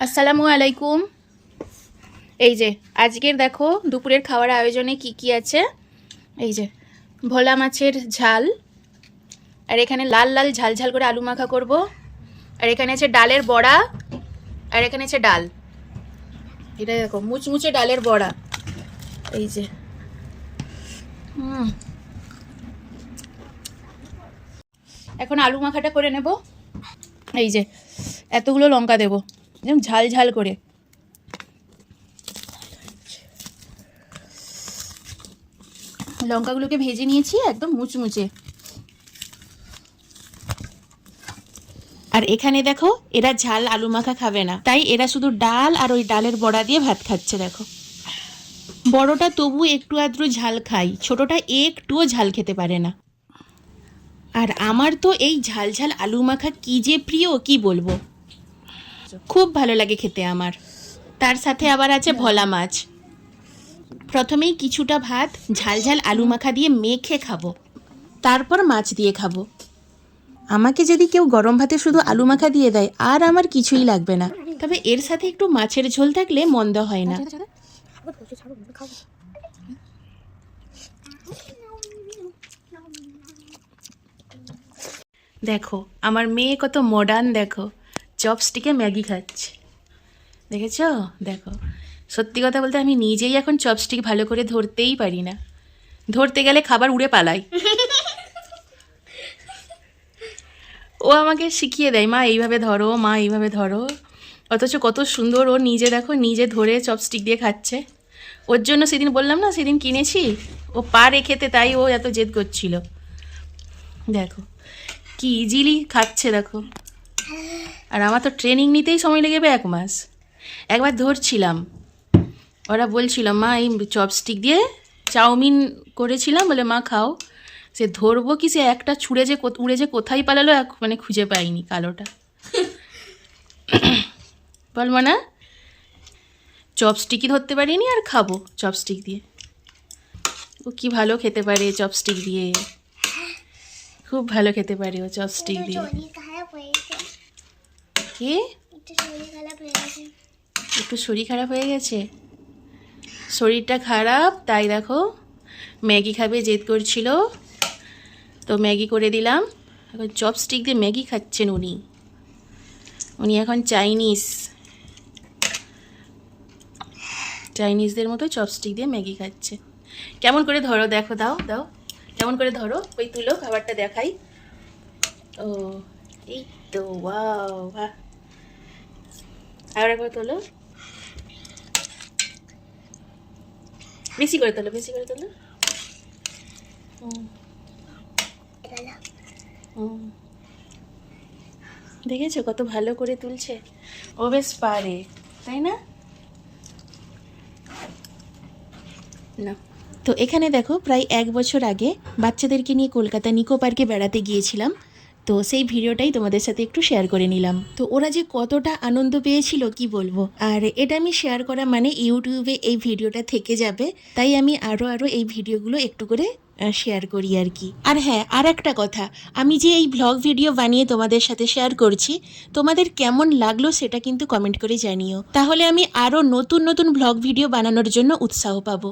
আসসালামু আলাইকুম। এই যে আজকের দেখো দুপুরের খাওয়ার আয়োজনে কি কি আছে। এই যে ভোলা মাছের ঝাল, আর এখানে লাল লাল ঝাল ঝাল করে আলু মাখা করব, আর এখানে আছে ডালের বড়া, আর এখানে আছে ডাল। এটা দেখো মুচমুচে ডালের বড়া। এই যে এখন আলু মাখাটা করে নেব। এই যে এতগুলো লঙ্কা দেবো যেমন ঝাল ঝাল করে। লঙ্কাগুলোকে ভেজে নিয়েছি একদম মুচমুচে। আর এখানে দেখো এরা ঝাল আলু মাখা খাবে না, তাই এরা শুধু ডাল আর ওই ডালের বড়া দিয়ে ভাত খাচ্ছে। দেখো বড়টা তবু একটু আদ্রু ঝাল খাই, ছোটটা একটুও ঝাল খেতে পারে না। আর আমার তো এই ঝাল ঝাল আলু মাখা কি যে প্রিয় কি বলবো, খুব ভালো লাগে খেতে আমার। তার সাথে আবার আছে ভোলা মাছ। প্রথমেই কিছুটা ভাত ঝাল ঝাল আলু মাখা দিয়ে মেখে খাবো, তারপর মাছ দিয়ে খাবো। আমাকে যদি কেউ গরম ভাতে শুধু আলু মাখা দিয়ে দেয় আর আমার কিছুই লাগবে না, তবে এর সাথে একটু মাছের ঝোল থাকলে মন্দ হয় না। দেখো আমার মেয়ে কত মডার্ন, দেখো চপস্টিকে ম্যাগি খাচ্ছে, দেখেছো? দেখো সত্যি কথা বলতে আমি নিজেই এখন চপস্টিক ভালো করে ধরতেই পারি না, ধরতে গেলে খাবার উড়ে পালাই। ও আমাকে শিখিয়ে দেয়, মা এইভাবে ধরো, মা এইভাবে ধরো, অথচ কত সুন্দর ও নিজে দেখো নিজে ধরে চপস্টিক দিয়ে খাচ্ছে। ওর জন্য সেদিন বললাম না, সেদিন কিনেছি, ও পারে খেতে, তাই ও এত জেদ করছিল। দেখো কি ইজিলি খাচ্ছে দেখো। আর আমার তো ট্রেনিং নিতেই সময় লেগে যাবে 1 মাস। একবার ধরছিলাম, ওরা বলছিল মা এই চপস্টিক দিয়ে চাউমিন করেছিলাম, বলে মা খাও। সে ধরবো কি, সে একটা ছুঁড়ে যে উড়ে যে কোথায় পালালো মানে খুঁজে পাইনি কালোটা। বলবো না চপস্টিকই ধরতে পারিনি আর খাবো চপস্টিক দিয়ে। ও কি ভালো খেতে পারে চপস্টিক দিয়ে, খুব ভালো খেতে পারে ও চপস্টিক দিয়ে। কি একটু শরীর খারাপ হয়ে গেছে, শরীরটা খারাপ তাই দেখো ম্যাগি খাবে জেদ করছিল, তো ম্যাগি করে দিলাম। এখন চপস্টিক দিয়ে ম্যাগি খাচ্ছেন উনি। উনি এখন চাইনিজদের মতো চপস্টিক দিয়ে ম্যাগি খাচ্ছে। কেমন করে ধরো দেখো, দাও দাও কেমন করে ধরো, ওই তুলো খাবারটা দেখাই। ও এই তো ওয়াও, বাহ, আর একবার তোলো, বেশি করে তোলো, বেশি করে তোলো। দেখেছো কত ভালো করে তুলছে, ও বেশ পারে, তাই না? না তো এখানে দেখো প্রায় 1 বছর আগে বাচ্চাদেরকে নিয়ে কলকাতা নিকো পার্কে বেড়াতে গিয়েছিলাম, তো সেই ভিডিওটাই তোমাদের সাথে একটু শেয়ার করে নিলাম। তো ওরা যে কতটা আনন্দ পেয়েছিল কি বলবো। আর এটা আমি শেয়ার করা মানে ইউটিউবে এই ভিডিওটা থেকে যাবে, তাই আমি আরও এই ভিডিওগুলো একটু করে শেয়ার করি আর কি। আর হ্যাঁ, আর একটা কথা, আমি যে এই ভ্লগ ভিডিও বানিয়ে তোমাদের সাথে শেয়ার করছি, তোমাদের কেমন লাগলো সেটা কিন্তু কমেন্ট করে জানিও, তাহলে আমি আরও নতুন নতুন ভ্লগ ভিডিও বানানোর জন্য উৎসাহ পাবো।